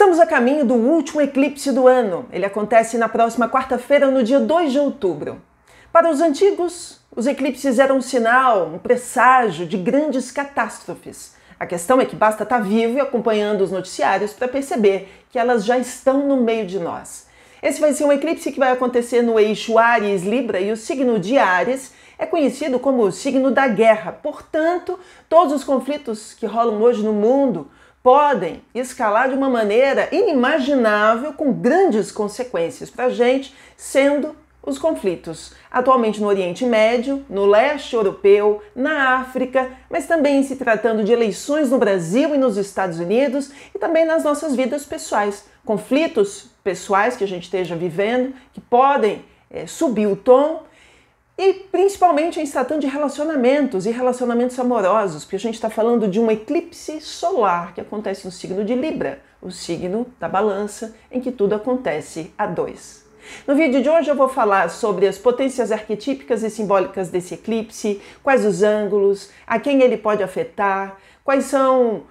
Estamos a caminho do último eclipse do ano. Ele acontece na próxima quarta-feira, no dia 2 de outubro. Para os antigos, os eclipses eram um sinal, um presságio de grandes catástrofes. A questão é que basta estar vivo e acompanhando os noticiários para perceber que elas já estão no meio de nós. Esse vai ser um eclipse que vai acontecer no eixo Áries-Libra e o signo de Áries é conhecido como o signo da guerra. Portanto, todos os conflitos que rolam hoje no mundo podem escalar de uma maneira inimaginável, com grandes consequências para a gente, sendo os conflitos atualmente no Oriente Médio, no leste europeu, na África, mas também se tratando de eleições no Brasil e nos Estados Unidos e também nas nossas vidas pessoais. Conflitos pessoais que a gente esteja vivendo, que podem subir o tom, e principalmente em se tratando de relacionamentos e relacionamentos amorosos, porque a gente está falando de um eclipse solar que acontece no signo de Libra, o signo da balança, em que tudo acontece a dois. No vídeo de hoje eu vou falar sobre as potências arquetípicas e simbólicas desse eclipse, quais os ângulos, a quem ele pode afetar, quais são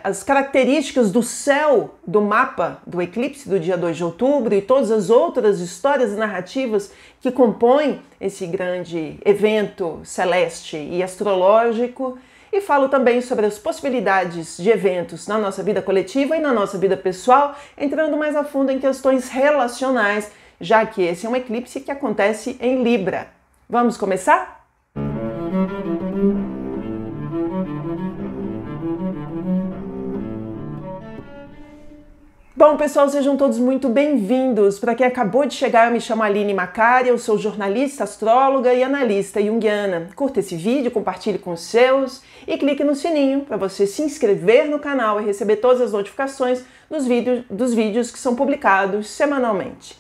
as características do céu do mapa do eclipse do dia 2 de outubro e todas as outras histórias e narrativas que compõem esse grande evento celeste e astrológico. E falo também sobre as possibilidades de eventos na nossa vida coletiva e na nossa vida pessoal, entrando mais a fundo em questões relacionais, já que esse é um eclipse que acontece em Libra. Vamos começar? Bom, pessoal, sejam todos muito bem-vindos. Para quem acabou de chegar, eu me chamo Aline Macari, eu sou jornalista, astróloga e analista junguiana. Curta esse vídeo, compartilhe com os seus e clique no sininho para você se inscrever no canal e receber todas as notificações dos vídeos que são publicados semanalmente.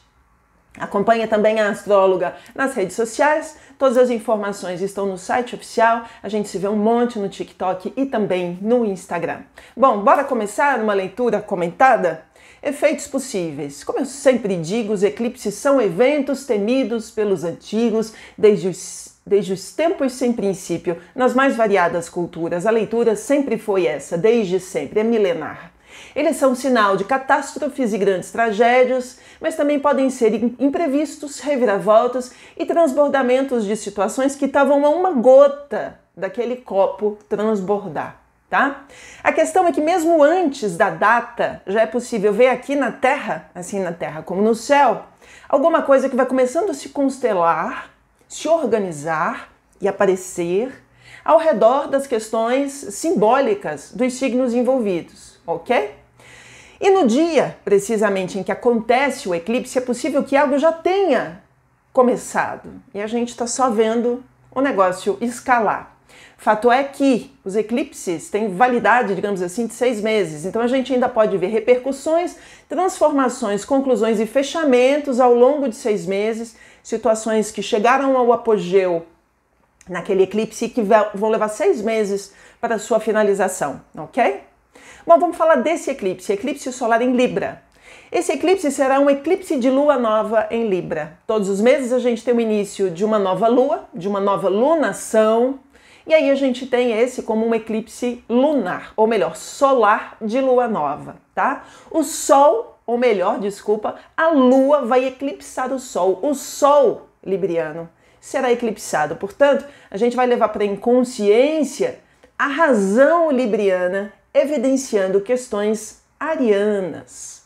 Acompanhe também a astróloga nas redes sociais, todas as informações estão no site oficial, a gente se vê um monte no TikTok e também no Instagram. Bom, bora começar uma leitura comentada? Efeitos possíveis. Como eu sempre digo, os eclipses são eventos temidos pelos antigos desde os tempos sem princípio, nas mais variadas culturas. A leitura sempre foi essa, desde sempre, é milenar. Eles são sinal de catástrofes e grandes tragédias, mas também podem ser imprevistos, reviravoltas e transbordamentos de situações que estavam a uma gota daquele copo transbordar. Tá? A questão é que mesmo antes da data, já é possível ver aqui na Terra, assim na Terra como no céu, alguma coisa que vai começando a se constelar, se organizar e aparecer ao redor das questões simbólicas dos signos envolvidos, ok? E no dia, precisamente, em que acontece o eclipse, é possível que algo já tenha começado e a gente está só vendo o negócio escalar. Fato é que os eclipses têm validade, digamos assim, de 6 meses. Então a gente ainda pode ver repercussões, transformações, conclusões e fechamentos ao longo de 6 meses, situações que chegaram ao apogeu naquele eclipse e que vão levar 6 meses para a sua finalização, ok? Bom, vamos falar desse eclipse solar em Libra. Esse eclipse será um eclipse de lua nova em Libra. Todos os meses a gente tem o início de uma nova lua, de uma nova lunação. E aí a gente tem esse como um eclipse lunar, ou melhor, solar de lua nova, tá? O Sol, ou melhor, desculpa, a Lua vai eclipsar o Sol libriano será eclipsado. Portanto, a gente vai levar para a inconsciência a razão libriana, evidenciando questões arianas.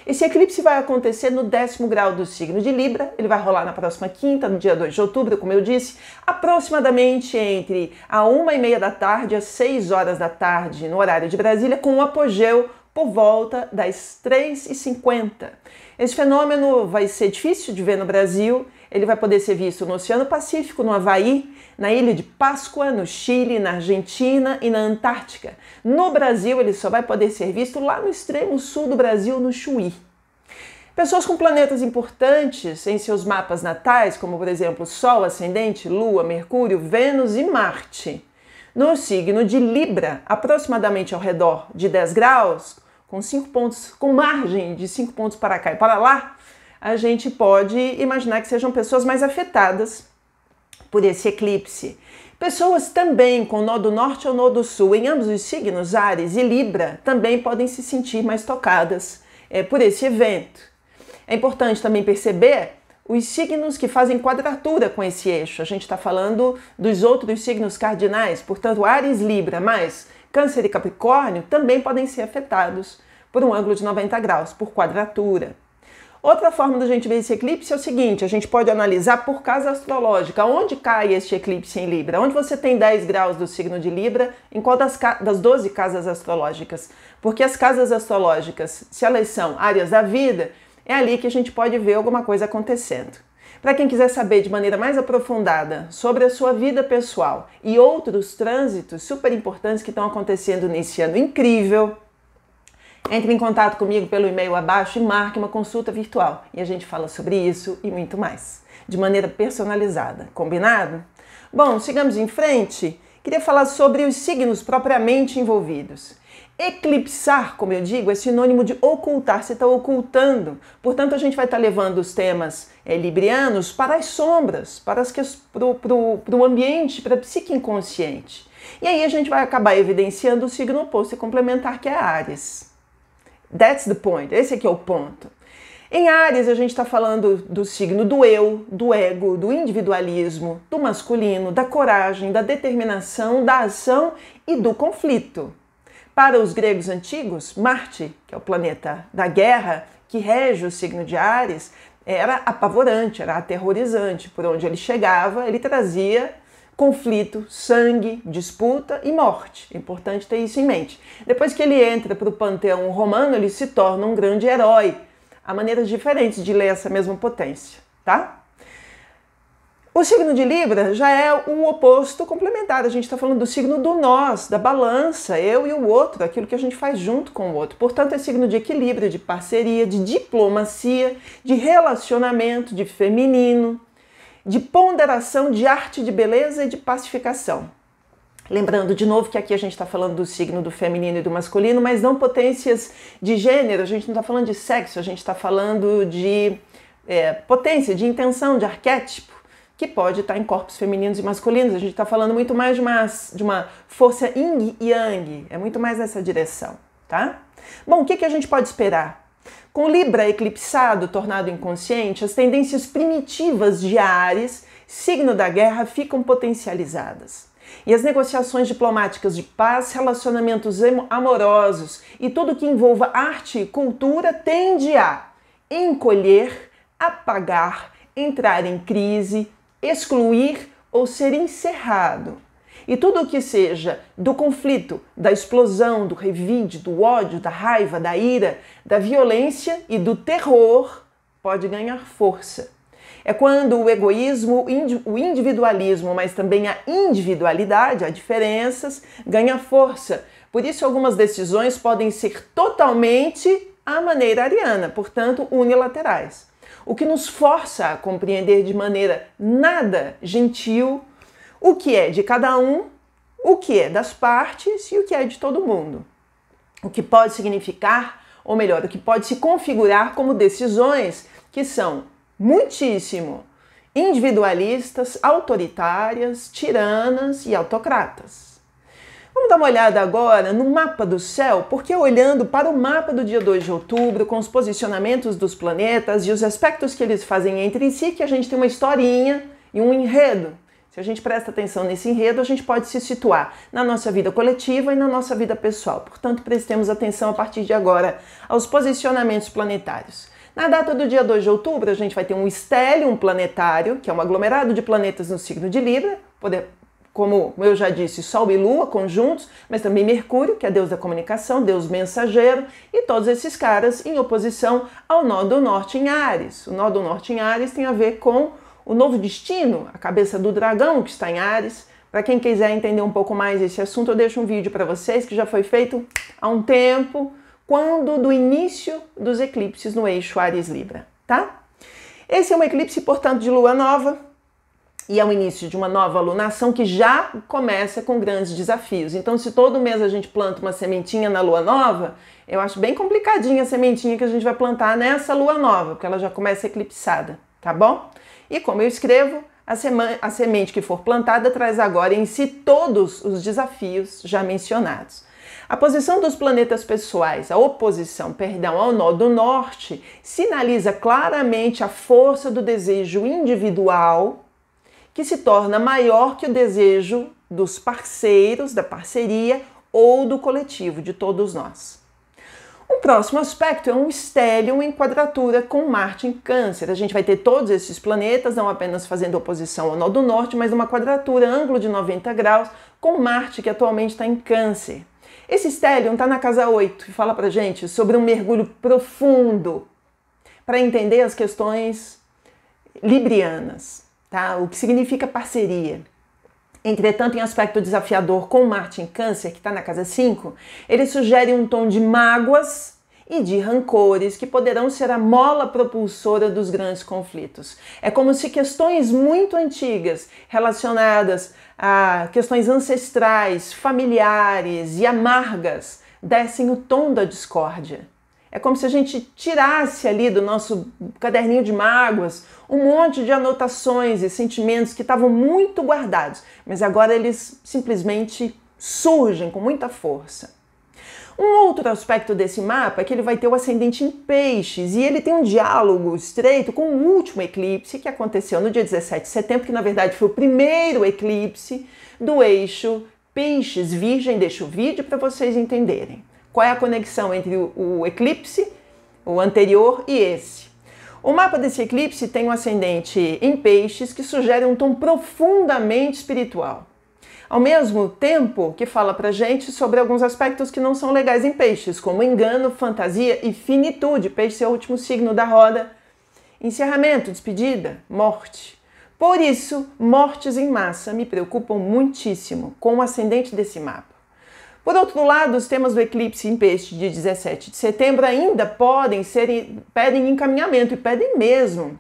Esse eclipse vai acontecer no 10º grau do signo de Libra, ele vai rolar na próxima quinta, no dia 2 de outubro, como eu disse, aproximadamente entre a 1h30 da tarde às 6 horas da tarde, no horário de Brasília, com um apogeu por volta das 3h50. Esse fenômeno vai ser difícil de ver no Brasil, ele vai poder ser visto no Oceano Pacífico, no Havaí, na Ilha de Páscoa, no Chile, na Argentina e na Antártica. No Brasil, ele só vai poder ser visto lá no extremo sul do Brasil, no Chuí. Pessoas com planetas importantes em seus mapas natais, como por exemplo Sol, Ascendente, Lua, Mercúrio, Vênus e Marte, no signo de Libra, aproximadamente ao redor de 10 graus, com 5 pontos, com margem de 5 pontos para cá e para lá, a gente pode imaginar que sejam pessoas mais afetadas por esse eclipse. Pessoas também com nó do norte ou nó do sul, em ambos os signos, Áries e Libra, também podem se sentir mais tocadas por esse evento. É importante também perceber os signos que fazem quadratura com esse eixo. A gente está falando dos outros signos cardinais, portanto, Áries, Libra, mais Câncer e Capricórnio também podem ser afetados por um ângulo de 90 graus, por quadratura. Outra forma da gente ver esse eclipse é o seguinte, a gente pode analisar por casa astrológica, onde cai este eclipse em Libra, onde você tem 10 graus do signo de Libra, em qual das 12 casas astrológicas. Porque as casas astrológicas, se elas são áreas da vida, é ali que a gente pode ver alguma coisa acontecendo. Para quem quiser saber de maneira mais aprofundada sobre a sua vida pessoal e outros trânsitos super importantes que estão acontecendo nesse ano incrível, entre em contato comigo pelo e-mail abaixo e marque uma consulta virtual. E a gente fala sobre isso e muito mais, de maneira personalizada. Combinado? Bom, sigamos em frente. Queria falar sobre os signos propriamente envolvidos. Eclipsar, como eu digo, é sinônimo de ocultar, você está ocultando. Portanto, a gente vai estar levando os temas librianos para as sombras, para o ambiente, para a psique inconsciente. E aí a gente vai acabar evidenciando o signo oposto e complementar, que é Áries. That's the point, esse aqui é o ponto. Em Áries, a gente está falando do signo do eu, do ego, do individualismo, do masculino, da coragem, da determinação, da ação e do conflito. Para os gregos antigos, Marte, que é o planeta da guerra, que rege o signo de Áries, era apavorante, era aterrorizante. Por onde ele chegava, ele trazia conflito, sangue, disputa e morte. É importante ter isso em mente. Depois que ele entra para o panteão romano, ele se torna um grande herói. Há maneiras diferentes de ler essa mesma potência, tá? O signo de Libra já é o oposto complementar. A gente está falando do signo do nós, da balança, eu e o outro, aquilo que a gente faz junto com o outro. Portanto, é signo de equilíbrio, de parceria, de diplomacia, de relacionamento, de feminino, de ponderação, de arte, de beleza e de pacificação. Lembrando de novo que aqui a gente está falando do signo do feminino e do masculino, mas não potências de gênero, a gente não está falando de sexo, a gente está falando de potência, de intenção, de arquétipo, que pode estar em corpos femininos e masculinos. A gente está falando muito mais de uma força yin e yang, é muito mais nessa direção, tá? Bom, o que a gente pode esperar? Com Libra eclipsado, tornado inconsciente, as tendências primitivas de Áries, signo da guerra, ficam potencializadas. E as negociações diplomáticas de paz, relacionamentos amorosos e tudo que envolva arte e cultura tende a encolher, apagar, entrar em crise, excluir ou ser encerrado. E tudo o que seja do conflito, da explosão, do revide, do ódio, da raiva, da ira, da violência e do terror pode ganhar força. É quando o egoísmo, o individualismo, mas também a individualidade, as diferenças, ganha força. Por isso, algumas decisões podem ser totalmente à maneira ariana, portanto, unilaterais. O que nos força a compreender de maneira nada gentil o que é de cada um, o que é das partes e o que é de todo mundo. O que pode significar, ou melhor, o que pode se configurar como decisões que são muitíssimo individualistas, autoritárias, tiranas e autocratas. Vamos dar uma olhada agora no mapa do céu, porque olhando para o mapa do dia 2 de outubro, com os posicionamentos dos planetas e os aspectos que eles fazem entre si, que a gente tem uma historinha e um enredo. Se a gente presta atenção nesse enredo, a gente pode se situar na nossa vida coletiva e na nossa vida pessoal. Portanto, prestemos atenção a partir de agora aos posicionamentos planetários. Na data do dia 2 de outubro, a gente vai ter um estélio planetário, que é um aglomerado de planetas no signo de Libra, como eu já disse, Sol e Lua conjuntos, mas também Mercúrio, que é Deus da comunicação, Deus mensageiro, e todos esses caras em oposição ao nó do norte em Áries. O nó do norte em Áries tem a ver com o novo destino, a cabeça do dragão que está em Áries. Para quem quiser entender um pouco mais esse assunto, eu deixo um vídeo para vocês que já foi feito há um tempo, quando do início dos eclipses no eixo Áries-Libra, tá? Esse é um eclipse, portanto, de lua nova e é o início de uma nova lunação que já começa com grandes desafios. Então, se todo mês a gente planta uma sementinha na lua nova, eu acho bem complicadinha a sementinha que a gente vai plantar nessa lua nova, porque ela já começa eclipsada, tá bom? E como eu escrevo, a semente que for plantada traz agora em si todos os desafios já mencionados. A posição dos planetas pessoais, a oposição, ao nó do norte, sinaliza claramente a força do desejo individual, que se torna maior que o desejo dos parceiros, da parceria ou do coletivo, de todos nós. O próximo aspecto é um stellium em quadratura com Marte em Câncer. A gente vai ter todos esses planetas, não apenas fazendo oposição ao nó do norte, mas uma quadratura, ângulo de 90 graus, com Marte, que atualmente está em Câncer. Esse stellium está na casa 8 e fala pra gente sobre um mergulho profundo para entender as questões librianas, tá? O que significa parceria. Entretanto, em aspecto desafiador com Marte em Câncer, que está na casa 5, ele sugere um tom de mágoas e de rancores que poderão ser a mola propulsora dos grandes conflitos. É como se questões muito antigas, relacionadas a questões ancestrais, familiares e amargas, dessem o tom da discórdia. É como se a gente tirasse ali do nosso caderninho de mágoas um monte de anotações e sentimentos que estavam muito guardados, mas agora eles simplesmente surgem com muita força. Um outro aspecto desse mapa é que ele vai ter o ascendente em Peixes e ele tem um diálogo estreito com o último eclipse que aconteceu no dia 17 de setembro, que na verdade foi o primeiro eclipse do eixo Peixes-Virgem. Deixa o vídeo para vocês entenderem. Qual é a conexão entre o eclipse, o anterior e esse? O mapa desse eclipse tem um ascendente em Peixes que sugere um tom profundamente espiritual. Ao mesmo tempo que fala pra gente sobre alguns aspectos que não são legais em Peixes, como engano, fantasia e finitude. Peixes é o último signo da roda. Encerramento, despedida, morte. Por isso, mortes em massa me preocupam muitíssimo com o ascendente desse mapa. Por outro lado, os temas do eclipse em Peixe de 17 de setembro ainda pedem encaminhamento, e pedem mesmo.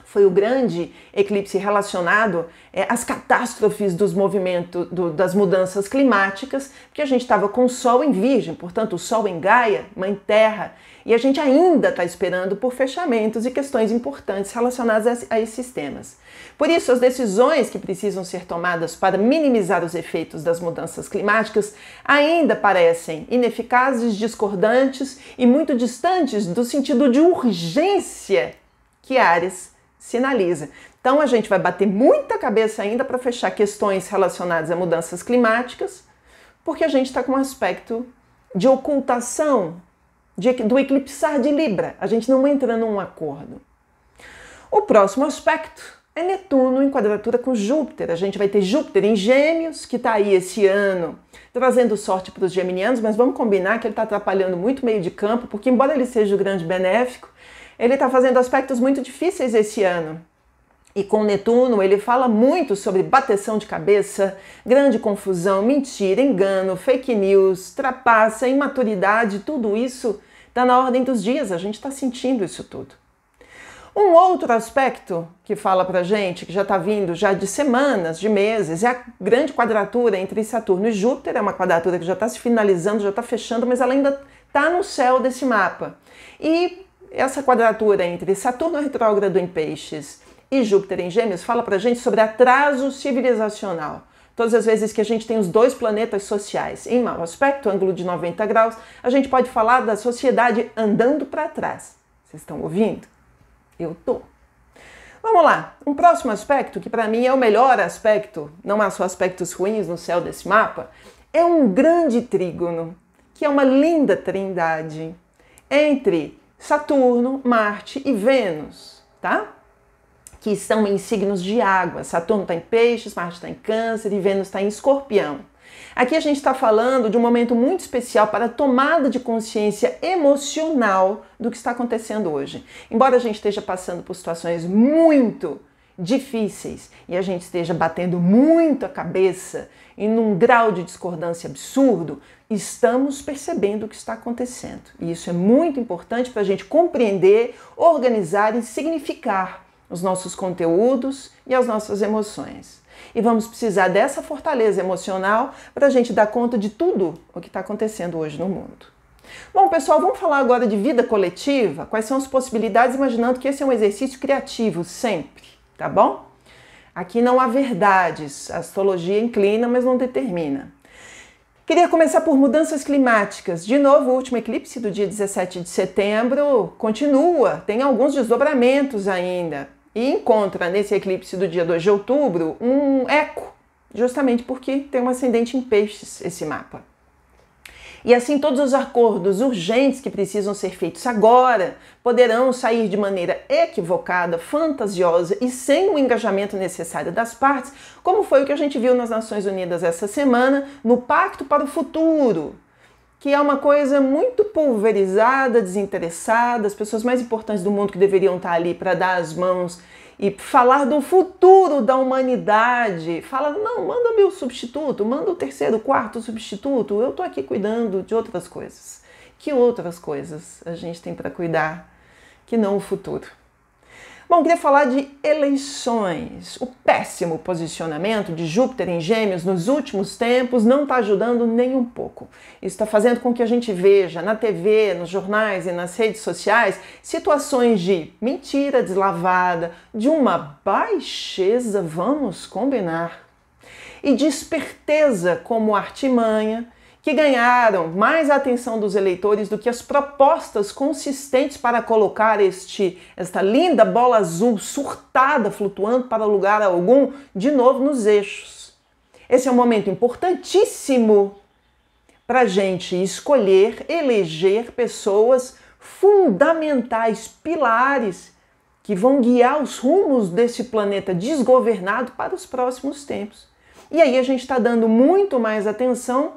Foi o grande eclipse relacionado às catástrofes dos movimentos, das mudanças climáticas, porque a gente estava com o Sol em Virgem, portanto o Sol em Gaia, Mãe Terra, e a gente ainda está esperando por fechamentos e questões importantes relacionadas a esses temas. Por isso, as decisões que precisam ser tomadas para minimizar os efeitos das mudanças climáticas ainda parecem ineficazes, discordantes e muito distantes do sentido de urgência que Áries sinaliza. Então a gente vai bater muita cabeça ainda para fechar questões relacionadas a mudanças climáticas, porque a gente está com um aspecto de ocultação, do eclipsar de Libra. A gente não entra num acordo. O próximo aspecto é Netuno em quadratura com Júpiter. A gente vai ter Júpiter em Gêmeos, que está aí esse ano trazendo sorte para os geminianos, mas vamos combinar que ele está atrapalhando muito o meio de campo, porque embora ele seja o grande benéfico, ele está fazendo aspectos muito difíceis esse ano. E com Netuno ele fala muito sobre bateção de cabeça, grande confusão, mentira, engano, fake news, trapaça, imaturidade, tudo isso está na ordem dos dias, a gente está sentindo isso tudo. Um outro aspecto que fala pra gente, que já está vindo já de semanas, de meses, é a grande quadratura entre Saturno e Júpiter. É uma quadratura que já está se finalizando, já está fechando, mas ela ainda está no céu desse mapa. E essa quadratura entre Saturno retrógrado em Peixes e Júpiter em Gêmeos fala pra gente sobre atraso civilizacional. Todas as vezes que a gente tem os dois planetas sociais em mau aspecto, ângulo de 90 graus, a gente pode falar da sociedade andando para trás. Vocês estão ouvindo? Eu tô. Vamos lá, um próximo aspecto, que para mim é o melhor aspecto, não há só aspectos ruins no céu desse mapa, é um grande trígono, que é uma linda trindade entre Saturno, Marte e Vênus, tá? Que estão em signos de água. Saturno está em Peixes, Marte está em Câncer e Vênus está em Escorpião. Aqui a gente está falando de um momento muito especial para a tomada de consciência emocional do que está acontecendo hoje. Embora a gente esteja passando por situações muito difíceis e a gente esteja batendo muito a cabeça e num grau de discordância absurdo, estamos percebendo o que está acontecendo. E isso é muito importante para a gente compreender, organizar e significar os nossos conteúdos e as nossas emoções. E vamos precisar dessa fortaleza emocional para a gente dar conta de tudo o que está acontecendo hoje no mundo. Bom, pessoal, vamos falar agora de vida coletiva? Quais são as possibilidades, imaginando que esse é um exercício criativo sempre, tá bom? Aqui não há verdades, a astrologia inclina, mas não determina. Queria começar por mudanças climáticas. De novo, o último eclipse do dia 17 de setembro continua, tem alguns desdobramentos ainda. E encontra nesse eclipse do dia 2 de outubro um eco, justamente porque tem um ascendente em peixes esse mapa. E assim todos os acordos urgentes que precisam ser feitos agora poderão sair de maneira equivocada, fantasiosa e sem o engajamento necessário das partes, como foi o que a gente viu nas Nações Unidas essa semana no Pacto para o Futuro, que é uma coisa muito pulverizada, desinteressada, as pessoas mais importantes do mundo que deveriam estar ali para dar as mãos e falar do futuro da humanidade. Fala, não, manda meu substituto, manda o terceiro, quarto substituto, eu tô aqui cuidando de outras coisas. Que outras coisas a gente tem para cuidar que não o futuro? Bom, queria falar de eleições. O péssimo posicionamento de Júpiter em Gêmeos nos últimos tempos não está ajudando nem um pouco. Isso está fazendo com que a gente veja na TV, nos jornais e nas redes sociais situações de mentira deslavada, de uma baixeza, vamos combinar, e de esperteza como artimanha, que ganharam mais a atenção dos eleitores do que as propostas consistentes para colocar esta linda bola azul surtada flutuando para lugar algum de novo nos eixos. Esse é um momento importantíssimo para a gente escolher, eleger pessoas fundamentais, pilares, que vão guiar os rumos desse planeta desgovernado para os próximos tempos. E aí a gente está dando muito mais atenção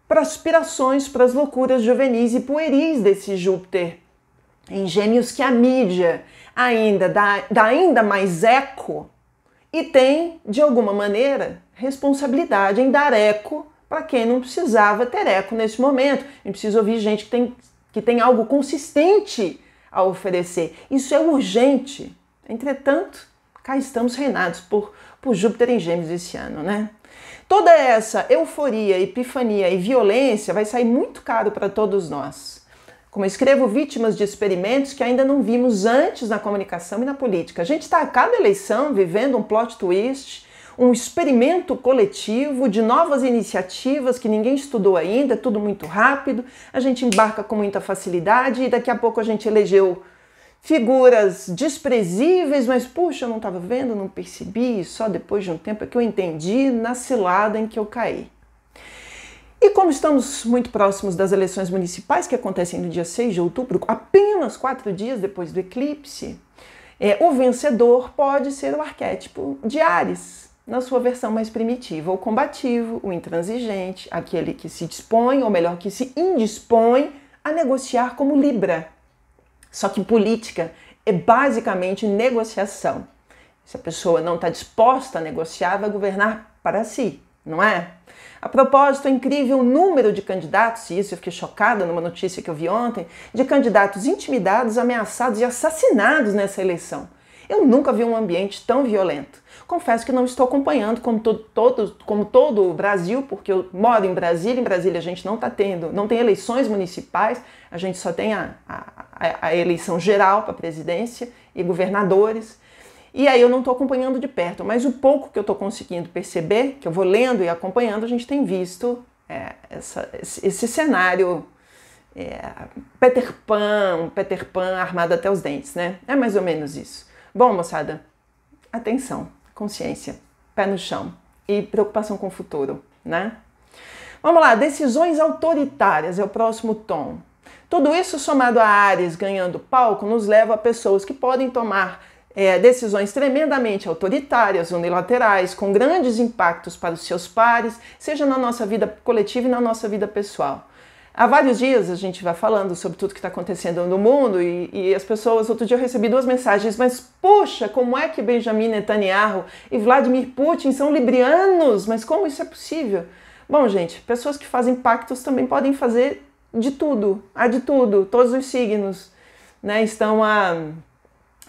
para as aspirações, para as loucuras juvenis e pueris desse Júpiter em Gêmeos, que a mídia ainda dá ainda mais eco e tem, de alguma maneira, responsabilidade em dar eco para quem não precisava ter eco nesse momento. A gente precisa ouvir gente que tem algo consistente a oferecer. Isso é urgente. Entretanto, cá estamos reinados por Júpiter em Gêmeos esse ano, né? Toda essa euforia, epifania e violência vai sair muito caro para todos nós. Como eu escrevo, vítimas de experimentos que ainda não vimos antes na comunicação e na política. A gente está a cada eleição vivendo um plot twist, um experimento coletivo de novas iniciativas que ninguém estudou ainda, tudo muito rápido, a gente embarca com muita facilidade e daqui a pouco a gente elegeu figuras desprezíveis, mas puxa, eu não estava vendo, não percebi, só depois de um tempo é que eu entendi na cilada em que eu caí. E como estamos muito próximos das eleições municipais, que acontecem no dia 6 de outubro, apenas 4 dias depois do eclipse, o vencedor pode ser o arquétipo de Áries, na sua versão mais primitiva, o combativo, o intransigente, aquele que se dispõe, ou melhor, que se indispõe a negociar como Libra. Só que política é basicamente negociação. Se a pessoa não está disposta a negociar, vai governar para si, não é? A propósito, é incrível o número de candidatos, e isso eu fiquei chocada numa notícia que eu vi ontem, de candidatos intimidados, ameaçados e assassinados nessa eleição. Eu nunca vi um ambiente tão violento. Confesso que não estou acompanhando como todo o Brasil, porque eu moro em Brasília a gente não tem eleições municipais, a gente só tem a eleição geral para a presidência e governadores. E aí eu não estou acompanhando de perto, mas o pouco que eu estou conseguindo perceber, que eu vou lendo e acompanhando, a gente tem visto esse cenário Peter Pan armado até os dentes, né? É mais ou menos isso. Bom, moçada, atenção, consciência, pé no chão e preocupação com o futuro, né? Vamos lá, decisões autoritárias é o próximo tom. Tudo isso somado a Áries ganhando palco nos leva a pessoas que podem tomar decisões tremendamente autoritárias, unilaterais, com grandes impactos para os seus pares, seja na nossa vida coletiva e na nossa vida pessoal. Há vários dias a gente vai falando sobre tudo que está acontecendo no mundo e as pessoas... Outro dia eu recebi 2 mensagens, mas puxa, como é que Benjamin Netanyahu e Vladimir Putin são librianos? Mas como isso é possível? Bom, gente, pessoas que fazem pactos também podem fazer de tudo, todos os signos, né, estão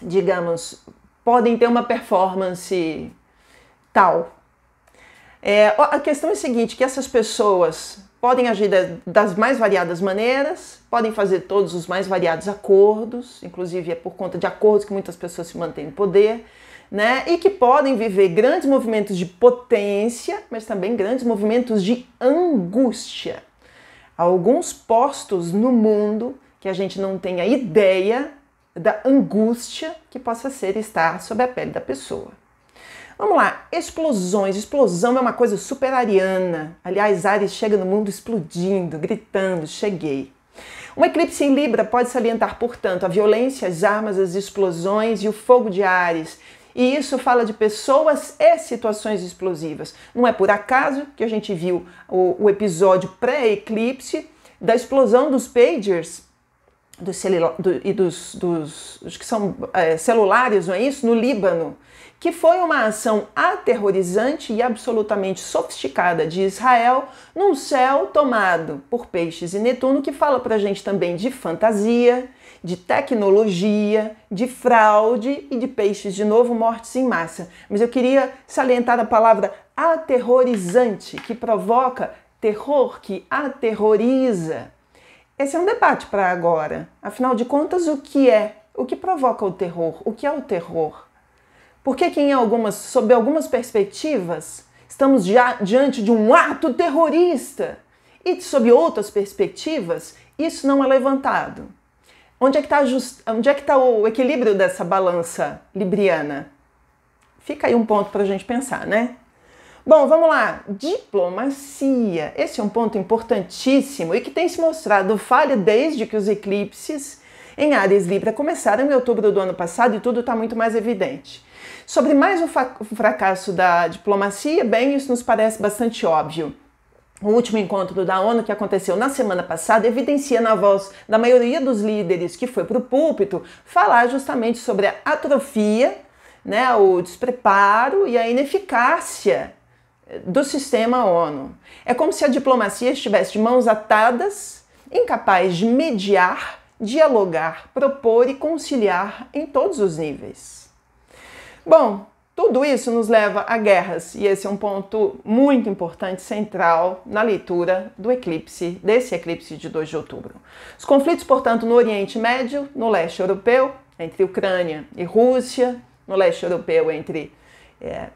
digamos, podem ter uma performance tal. A questão é a seguinte, que essas pessoas podem agir das mais variadas maneiras, podem fazer todos os mais variados acordos, inclusive é por conta de acordos que muitas pessoas se mantêm no poder, né? E que podem viver grandes movimentos de potência, mas também grandes movimentos de angústia. Há alguns postos no mundo que a gente não tem a ideia da angústia que possa ser estar sob a pele da pessoa. Vamos lá, explosões. Explosão é uma coisa super ariana. Aliás, Áries chega no mundo explodindo, gritando, cheguei. Um eclipse em Libra pode salientar, portanto, a violência, as armas, as explosões e o fogo de Áries. E isso fala de pessoas e situações explosivas. Não é por acaso que a gente viu o episódio pré-eclipse da explosão dos pagers e dos que são celulares, não é isso? No Líbano, que foi uma ação aterrorizante e absolutamente sofisticada de Israel num céu tomado por Peixes e Netuno, que fala pra gente também de fantasia, de tecnologia, de fraude e de Peixes, de novo, mortes em massa. Mas eu queria salientar a palavra aterrorizante, que provoca terror, que aterroriza. Esse é um debate para agora. Afinal de contas, o que provoca o terror? O que é o terror? Porque sob algumas perspectivas, estamos diante de um ato terrorista e sob outras perspectivas, isso não é levantado. Onde é que está o equilíbrio dessa balança libriana? Fica aí um ponto para a gente pensar, né? Bom, vamos lá. Diplomacia. Esse é um ponto importantíssimo e que tem se mostrado falha desde que os eclipses em Áries Libra começaram em outubro do ano passado e tudo está muito mais evidente. Sobre mais um fracasso da diplomacia, bem, isso nos parece bastante óbvio. O último encontro da ONU, que aconteceu na semana passada, evidencia na voz da maioria dos líderes que foi para o púlpito falar justamente sobre a atrofia, né, o despreparo e a ineficácia do sistema ONU. É como se a diplomacia estivesse de mãos atadas, incapaz de mediar, dialogar, propor e conciliar em todos os níveis. Bom, tudo isso nos leva a guerras, e esse é um ponto muito importante, central, na leitura desse eclipse de 2 de outubro. Os conflitos, portanto, no Oriente Médio, no leste europeu, entre Ucrânia e Rússia, no leste europeu entre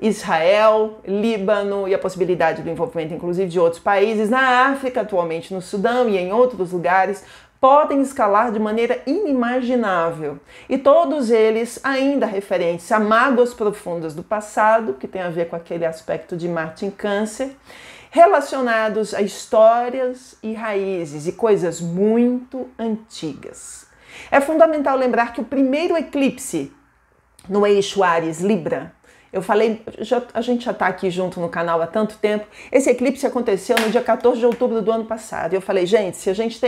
Israel, Líbano e a possibilidade do envolvimento, inclusive, de outros países, na África, atualmente no Sudão e em outros lugares, podem escalar de maneira inimaginável. E todos eles ainda referentes a mágoas profundas do passado, que tem a ver com aquele aspecto de Marte em Câncer, relacionados a histórias e raízes e coisas muito antigas. É fundamental lembrar que o primeiro eclipse no eixo Áries-Libra, eu falei, a gente já está aqui junto no canal há tanto tempo, esse eclipse aconteceu no dia 14 de outubro do ano passado. E eu falei, gente, se a gente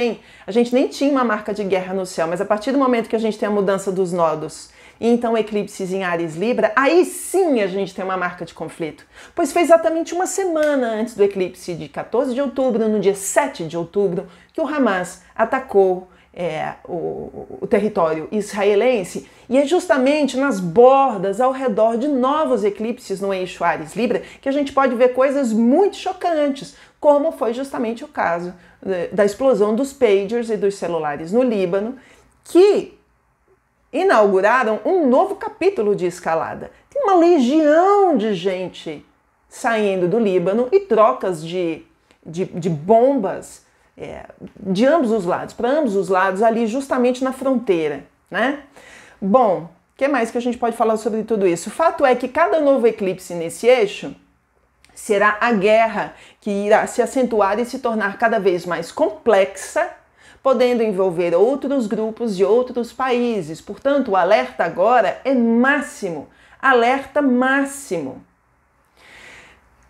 nem tinha uma marca de guerra no céu, mas a partir do momento que a gente tem a mudança dos nodos, e então eclipses em Áries Libra, aí sim a gente tem uma marca de conflito. Pois foi exatamente uma semana antes do eclipse de 14 de outubro, no dia 7 de outubro, que o Hamas atacou o território israelense, e é justamente nas bordas, ao redor de novos eclipses no eixo Áries-Libra, que a gente pode ver coisas muito chocantes, como foi justamente o caso da explosão dos pagers e dos celulares no Líbano, que inauguraram um novo capítulo de escalada. Tem uma legião de gente saindo do Líbano e trocas de bombas de ambos os lados, para ambos os lados, ali justamente na fronteira, né? Bom, o que mais que a gente pode falar sobre tudo isso? O fato é que cada novo eclipse nesse eixo será a guerra que irá se acentuar e se tornar cada vez mais complexa, podendo envolver outros grupos de outros países. Portanto, o alerta agora é máximo, alerta máximo.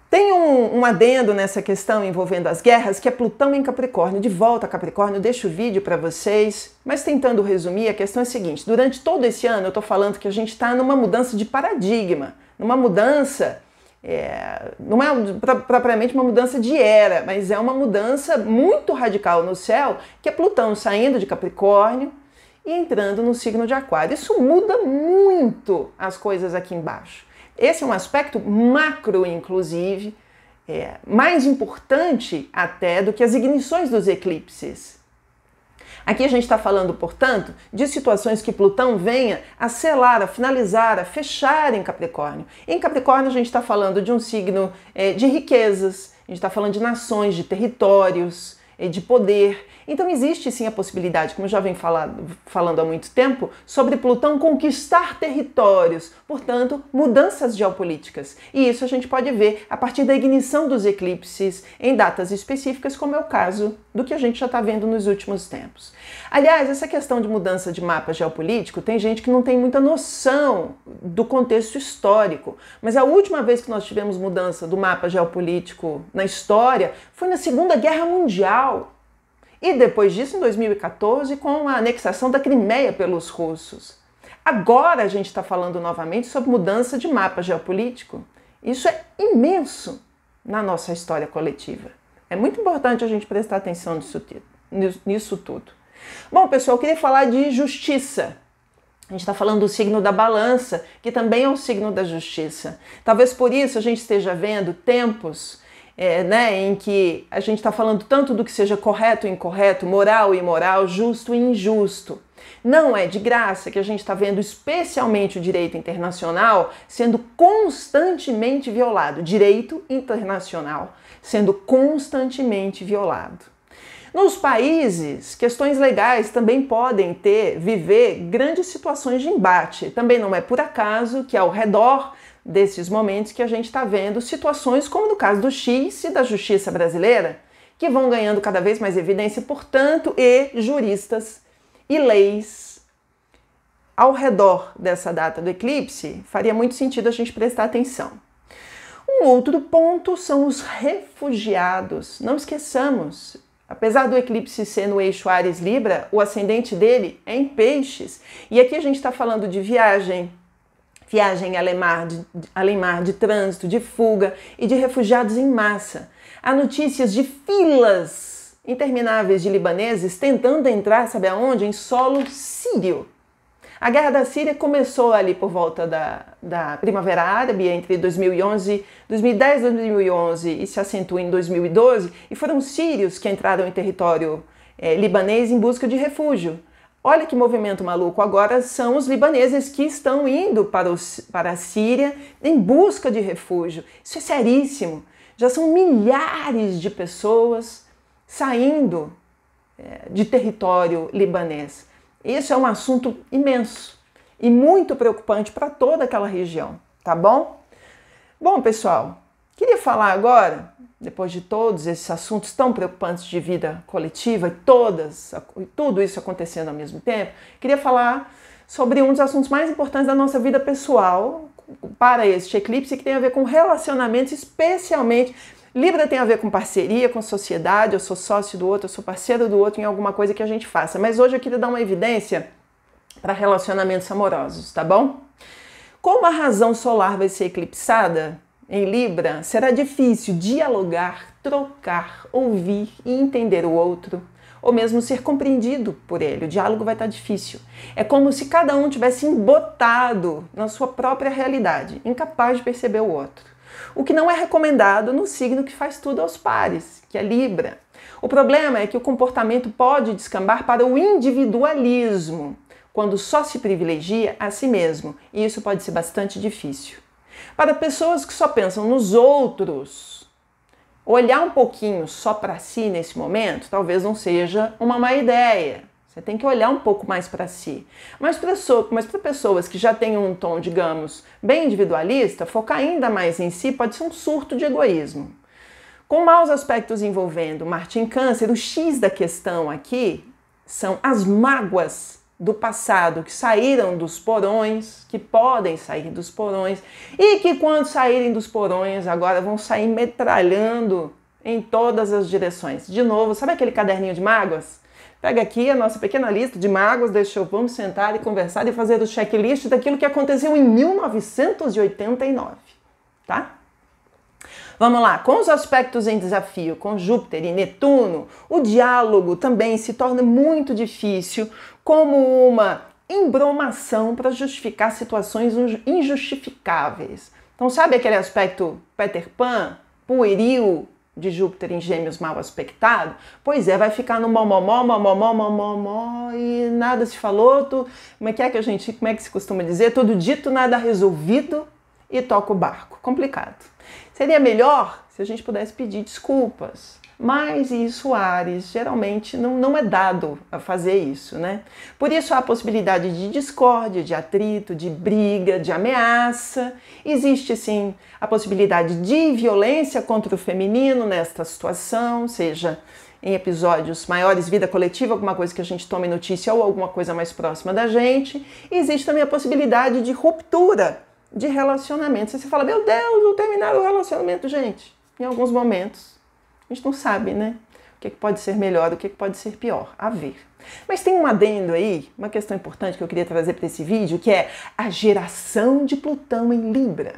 Tem um adendo nessa questão envolvendo as guerras, que é Plutão em Capricórnio. De volta a Capricórnio, deixo o vídeo para vocês, mas tentando resumir, a questão é a seguinte: durante todo esse ano eu estou falando que a gente está numa mudança de paradigma, numa mudança, não é propriamente uma mudança de era, mas é uma mudança muito radical no céu, que é Plutão saindo de Capricórnio e entrando no signo de Aquário. Isso muda muito as coisas aqui embaixo. Esse é um aspecto macro, inclusive, mais importante até do que as ignições dos eclipses. Aqui a gente está falando, portanto, de situações que Plutão venha a selar, a finalizar, a fechar em Capricórnio. Em Capricórnio a gente está falando de um signo de riquezas, a gente está falando de nações, de territórios, de poder. Então existe sim a possibilidade, como eu já venho falando há muito tempo, sobre Plutão conquistar territórios, portanto, mudanças geopolíticas. E isso a gente pode ver a partir da ignição dos eclipses em datas específicas, como é o caso do que a gente já está vendo nos últimos tempos. Aliás, essa questão de mudança de mapa geopolítico, tem gente que não tem muita noção do contexto histórico, mas a última vez que nós tivemos mudança do mapa geopolítico na história foi na Segunda Guerra Mundial. E depois disso, em 2014, com a anexação da Crimeia pelos russos. Agora a gente está falando novamente sobre mudança de mapa geopolítico. Isso é imenso na nossa história coletiva. É muito importante a gente prestar atenção nisso tudo. Bom, pessoal, eu queria falar de justiça. A gente está falando do signo da balança, que também é o signo da justiça. Talvez por isso a gente esteja vendo tempos em que a gente está falando tanto do que seja correto e incorreto, moral e imoral, justo e injusto. Não é de graça que a gente está vendo especialmente o direito internacional sendo constantemente violado. Direito internacional sendo constantemente violado. Nos países, questões legais também podem viver grandes situações de embate. Também não é por acaso que ao redor desses momentos que a gente está vendo situações como no caso do X e da justiça brasileira, que vão ganhando cada vez mais evidência, portanto, e juristas e leis ao redor dessa data do eclipse, faria muito sentido a gente prestar atenção. Um outro ponto são os refugiados. Não esqueçamos, apesar do eclipse ser no eixo Áries-Libra, o ascendente dele é em Peixes, e aqui a gente está falando de viagem além mar, de trânsito, de fuga e de refugiados em massa. Há notícias de filas intermináveis de libaneses tentando entrar, sabe aonde? Em solo sírio. A guerra da Síria começou ali por volta da Primavera Árabe, entre 2010 e 2011, e se acentua em 2012, e foram sírios que entraram em território libanês em busca de refúgio. Olha que movimento maluco, agora são os libaneses que estão indo para a Síria em busca de refúgio. Isso é seríssimo. Já são milhares de pessoas saindo de território libanês. Isso é um assunto imenso e muito preocupante para toda aquela região, tá bom? Bom, pessoal, queria falar agora, depois de todos esses assuntos tão preocupantes de vida coletiva e tudo isso acontecendo ao mesmo tempo, queria falar sobre um dos assuntos mais importantes da nossa vida pessoal para este eclipse, que tem a ver com relacionamentos, especialmente Libra tem a ver com parceria, com sociedade, eu sou sócio do outro, eu sou parceiro do outro em alguma coisa que a gente faça. Mas hoje eu queria dar uma evidência para relacionamentos amorosos, tá bom? Como a razão solar vai ser eclipsada em Libra, será difícil dialogar, trocar, ouvir e entender o outro, ou mesmo ser compreendido por ele. O diálogo vai estar difícil. É como se cada um tivesse embotado na sua própria realidade, incapaz de perceber o outro. O que não é recomendado no signo que faz tudo aos pares, que é Libra. O problema é que o comportamento pode descambar para o individualismo, quando só se privilegia a si mesmo, e isso pode ser bastante difícil. Para pessoas que só pensam nos outros, olhar um pouquinho só para si nesse momento talvez não seja uma má ideia. Você tem que olhar um pouco mais para si. Mas para pessoas que já têm um tom, digamos, bem individualista, focar ainda mais em si pode ser um surto de egoísmo. Com maus aspectos envolvendo Marte em Câncer, o X da questão aqui são as mágoas do passado que saíram dos porões, que podem sair dos porões, e que quando saírem dos porões agora vão sair metralhando em todas as direções. De novo, sabe aquele caderninho de mágoas? Pega aqui a nossa pequena lista de mágoas, vamos sentar e conversar e fazer o checklist daquilo que aconteceu em 1989, tá? Vamos lá, com os aspectos em desafio, com Júpiter e Netuno, o diálogo também se torna muito difícil, como uma embromação para justificar situações injustificáveis. Então, sabe aquele aspecto Peter Pan, pueril, de Júpiter em Gêmeos mal aspectado? Pois é, vai ficar no momó e nada se falou, como é que se costuma dizer? Tudo dito, nada resolvido e toca o barco. Complicado. Seria melhor se a gente pudesse pedir desculpas. Mas isso, Áries, geralmente não é dado a fazer isso, né? Por isso há a possibilidade de discórdia, de atrito, de briga, de ameaça. Existe, sim, a possibilidade de violência contra o feminino nesta situação, seja em episódios maiores, vida coletiva, alguma coisa que a gente tome notícia ou alguma coisa mais próxima da gente. E existe também a possibilidade de ruptura de relacionamento. Você fala, meu Deus, vou terminar o relacionamento, gente. Em alguns momentos. A gente não sabe, né? O que pode ser melhor, o que pode ser pior. A ver. Mas tem um adendo aí, uma questão importante que eu queria trazer para esse vídeo, que é a geração de Plutão em Libra.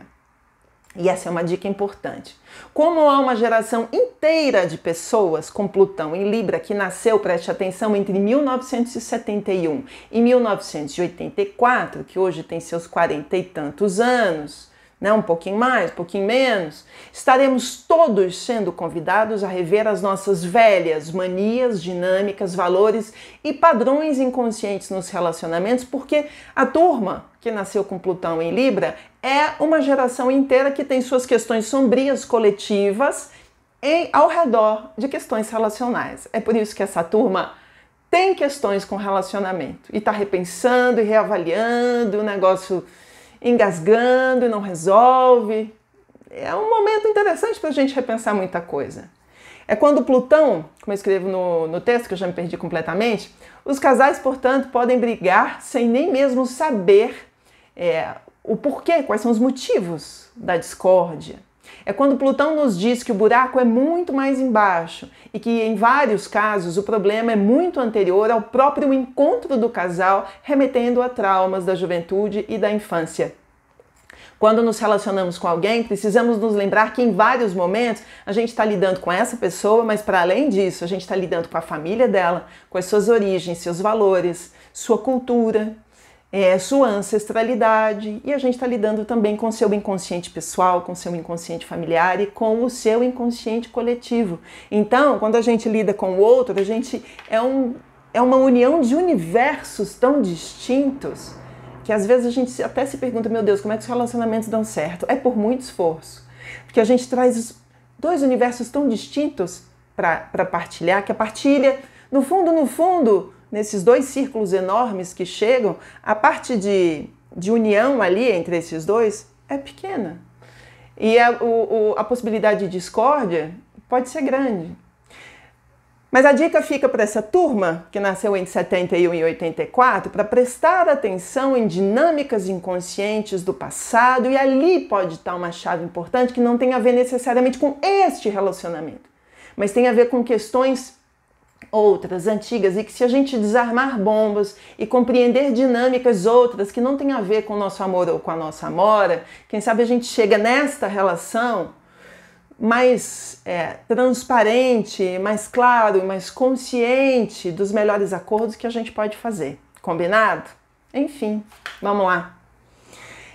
E essa é uma dica importante. Como há uma geração inteira de pessoas com Plutão em Libra que nasceu, preste atenção, entre 1971 e 1984, que hoje tem seus 40 e tantos anos, né, um pouquinho mais, um pouquinho menos, estaremos todos sendo convidados a rever as nossas velhas manias, dinâmicas, valores e padrões inconscientes nos relacionamentos, porque a turma que nasceu com Plutão em Libra é uma geração inteira que tem suas questões sombrias coletivas ao redor de questões relacionais. É por isso que essa turma tem questões com relacionamento e está repensando e reavaliando o negócio, engasgando e não resolve. É um momento interessante para a gente repensar muita coisa. É quando Plutão, como eu escrevo no texto, que eu já me perdi completamente, os casais, portanto, podem brigar sem nem mesmo saber o porquê, quais são os motivos da discórdia. É quando Plutão nos diz que o buraco é muito mais embaixo e que, em vários casos, o problema é muito anterior ao próprio encontro do casal, remetendo a traumas da juventude e da infância. Quando nos relacionamos com alguém, precisamos nos lembrar que, em vários momentos, a gente está lidando com essa pessoa, mas, para além disso, a gente está lidando com a família dela, com as suas origens, seus valores, sua cultura, sua ancestralidade, e a gente está lidando também com o seu inconsciente pessoal, com o seu inconsciente familiar e com o seu inconsciente coletivo. Então, quando a gente lida com o outro, a gente é uma união de universos tão distintos que às vezes a gente até se pergunta, meu Deus, como é que os relacionamentos dão certo? É por muito esforço, porque a gente traz dois universos tão distintos para partilhar, que a partilha, no fundo, nesses dois círculos enormes que chegam, a parte de união ali entre esses dois é pequena. E a possibilidade de discórdia pode ser grande. Mas a dica fica para essa turma, que nasceu entre 71 e 84, para prestar atenção em dinâmicas inconscientes do passado, e ali pode estar uma chave importante que não tem a ver necessariamente com este relacionamento, mas tem a ver com questões outras, antigas, e que se a gente desarmar bombas e compreender dinâmicas outras que não tem a ver com o nosso amor ou com a nossa amora, quem sabe a gente chega nesta relação mais transparente, mais claro, mais consciente dos melhores acordos que a gente pode fazer. Combinado? Enfim, vamos lá.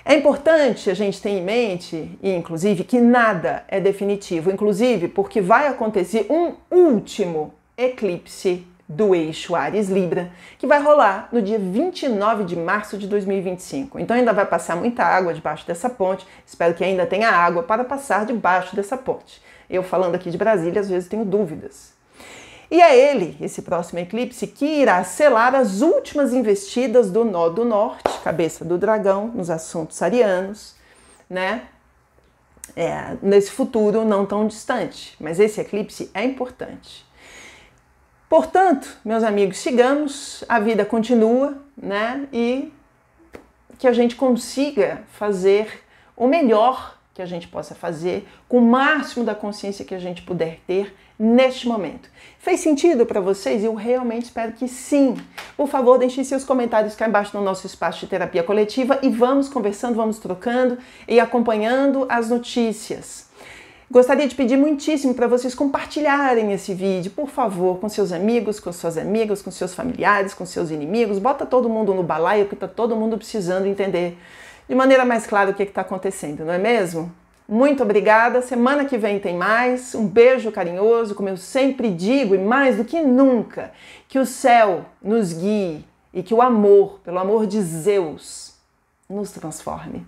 É importante a gente ter em mente, e inclusive, que nada é definitivo, inclusive porque vai acontecer um último eclipse do eixo Áries-Libra, que vai rolar no dia 29 de março de 2025. Então ainda vai passar muita água debaixo dessa ponte, espero que ainda tenha água para passar debaixo dessa ponte. Eu falando aqui de Brasília, às vezes tenho dúvidas. E é ele, esse próximo eclipse, que irá selar as últimas investidas do nó do norte, cabeça do dragão, nos assuntos arianos, né? Nesse futuro não tão distante, mas esse eclipse é importante. Portanto, meus amigos, sigamos, a vida continua, né? E que a gente consiga fazer o melhor que a gente possa fazer, com o máximo da consciência que a gente puder ter neste momento. Fez sentido para vocês? Eu realmente espero que sim. Por favor, deixem seus comentários cá embaixo no nosso espaço de terapia coletiva e vamos conversando, vamos trocando e acompanhando as notícias. Gostaria de pedir muitíssimo para vocês compartilharem esse vídeo, por favor, com seus amigos, com suas amigas, com seus familiares, com seus inimigos. Bota todo mundo no balaio, que está todo mundo precisando entender de maneira mais clara o que está acontecendo, não é mesmo? Muito obrigada, semana que vem tem mais. Um beijo carinhoso, como eu sempre digo, e mais do que nunca, que o céu nos guie e que o amor, pelo amor de Zeus, nos transforme.